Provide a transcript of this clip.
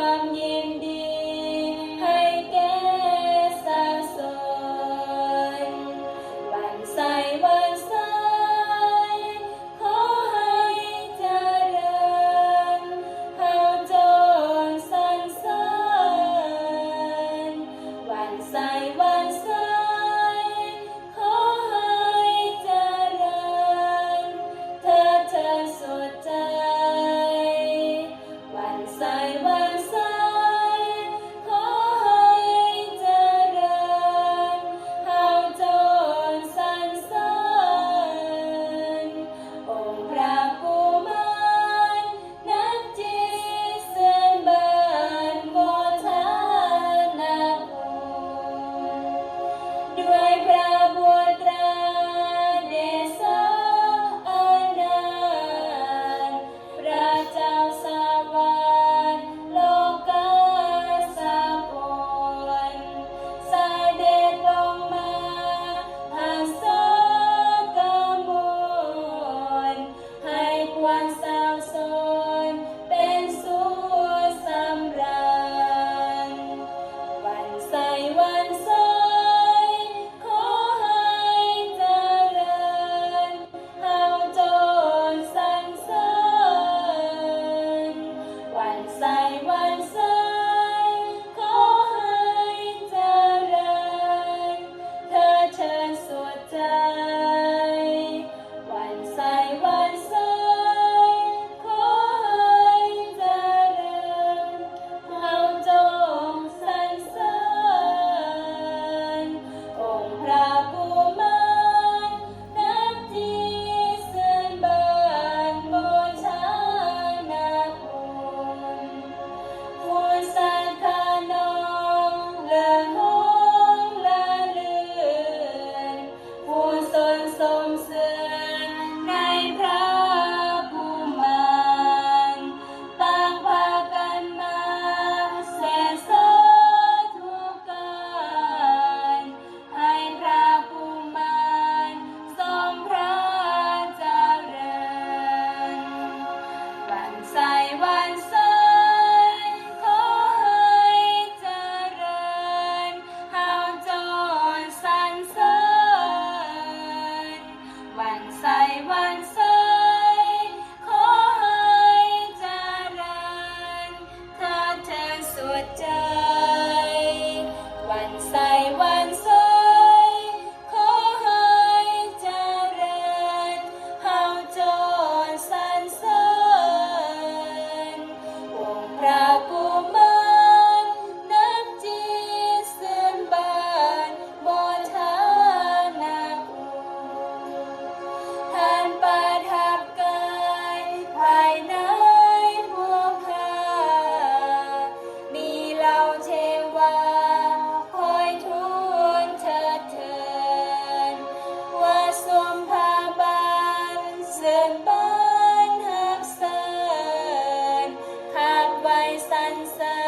ความยินดีให้แก่สาวโสดวันใสวันใสขอให้เจริญเฮาจงสรรเสริญวันใสวันใสขอให้เจริญเธอสุดใจวันใสวันใสขอให้เจริญเฮาจงสรรเสริญองค์พระกุมารนักจิตเสื่อนบานโมทนาคุณด้วยพระบุตรเดชะอานันต์พระเจ้าสวรรค์โลกาสากลเสด็จลงมาหาสกมลให้ควรสาวโสดเป็นสุขสำราญวันใสวันใสขอให้เจริญเฮาจงสรรเสริญวันใสวันใสขอให้เจริญเธอเชิญสุดใจวันใสวันใสขอให้เจริญเฮาจงสรรเสริญองค์พระกุมารนักจิตเสื่อนบานโมทนาคุณคุณสังฆานองเลื่องหงละเลือนผู้ทรงสมเสริญในพระกุมารต่างพากันมาแสนสาธุการให้พระกุมารทรงพระเจริญวันใสวันใสขอให้เจริญเฮาจงสรรเสริญวันใสวันใสขอให้เจริญเธอสุดใจวันใสวันใสขอให้เจริญเฮาจงสรรเสริญองค์พระกุมารนักจิตเสื่อนบานโมทนาคุณท่านประทับกายภายในพวกข้ามีเหล่าเทวาคอยทูลเถิดว่าทรงพาบานเสื่อนบานหักเสินขับไว้สรรเสริ